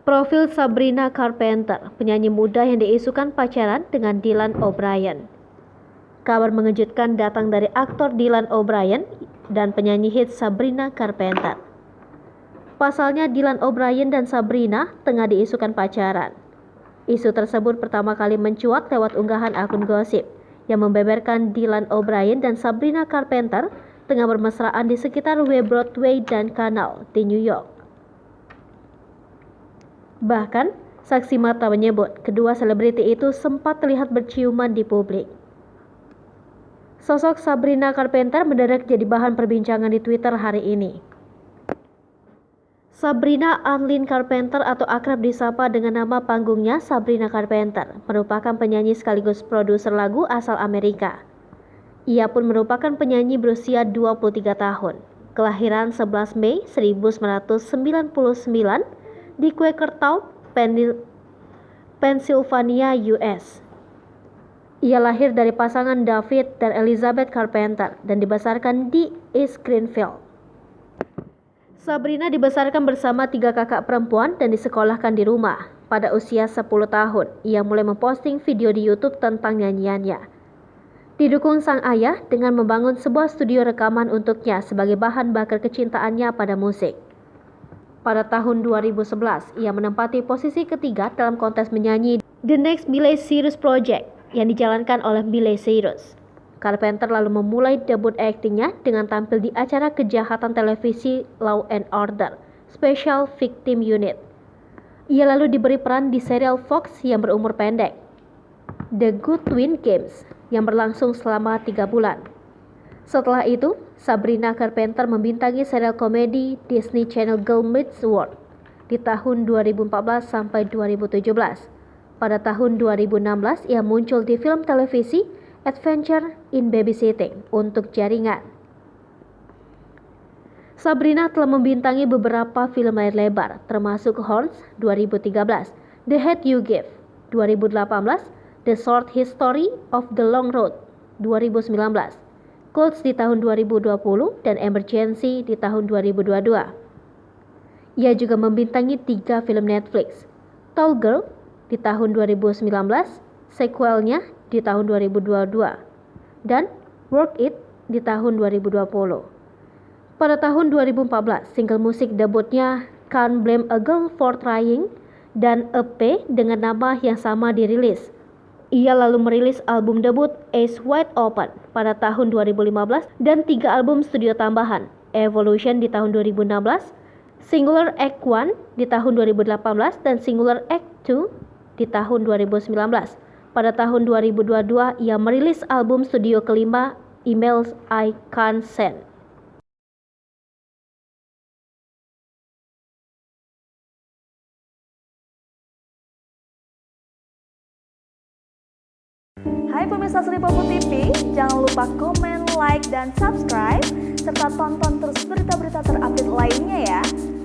Profil Sabrina Carpenter, penyanyi muda yang diisukan pacaran dengan Dylan O'Brien. Kabar mengejutkan datang dari aktor Dylan O'Brien dan penyanyi hits Sabrina Carpenter. Pasalnya Dylan O'Brien dan Sabrina tengah diisukan pacaran. Isu tersebut pertama kali mencuat lewat unggahan akun gosip yang membeberkan Dylan O'Brien dan Sabrina Carpenter tengah bermesraan di sekitar West Broadway dan Canal di New York. Bahkan, saksi mata menyebut kedua selebriti itu sempat terlihat berciuman di publik. Sosok Sabrina Carpenter mendadak jadi bahan perbincangan di Twitter hari ini. Sabrina Arlene Carpenter atau akrab disapa dengan nama panggungnya Sabrina Carpenter merupakan penyanyi sekaligus produser lagu asal Amerika. Ia pun merupakan penyanyi berusia 23 tahun, kelahiran 11 Mei 1999 di Quakertown, Pennsylvania, US. Ia lahir dari pasangan David dan Elizabeth Carpenter dan dibesarkan di East Greenfield. Sabrina dibesarkan bersama 3 kakak perempuan dan disekolahkan di rumah. Pada usia 10 tahun, ia mulai memposting video di YouTube tentang nyanyiannya. Didukung sang ayah dengan membangun sebuah studio rekaman untuknya sebagai bahan bakar kecintaannya pada musik. Pada tahun 2011, ia menempati posisi ketiga dalam kontes menyanyi The Next Miley Cyrus Project yang dijalankan oleh Miley Cyrus. Carpenter lalu memulai debut aktingnya dengan tampil di acara kejahatan televisi Law and Order Special Victim Unit. Ia lalu diberi peran di serial Fox yang berumur pendek, The Good Twin Games, yang berlangsung selama 3 bulan. Setelah itu, Sabrina Carpenter membintangi serial komedi Disney Channel Girl Meets World di tahun 2014 sampai 2017. Pada tahun 2016, ia muncul di film televisi Adventure in Babysitting untuk jaringan. Sabrina telah membintangi beberapa film layar lebar, termasuk Horns 2013, The Hate You Give 2018, The Short History of the Long Road 2019, Codes di tahun 2020, dan Emergency di tahun 2022. Ia juga membintangi 3 film Netflix, Tall Girl di tahun 2019, sequelnya di tahun 2022, dan Work It di tahun 2020. Pada tahun 2014, single musik debutnya Can't Blame a Girl for Trying dan EP dengan nama yang sama dirilis. Ia lalu merilis album debut Eyes Wide Open pada tahun 2015 dan 3 album studio tambahan, Evolution di tahun 2016, Singular Act 1 di tahun 2018, dan Singular Act 2 di tahun 2019. Pada tahun 2022, ia merilis album studio kelima, Emails I Can't Send. Hai pemirsa Sri Popo TV, jangan lupa komen, like, dan subscribe, serta tonton terus berita-berita terupdate lainnya ya.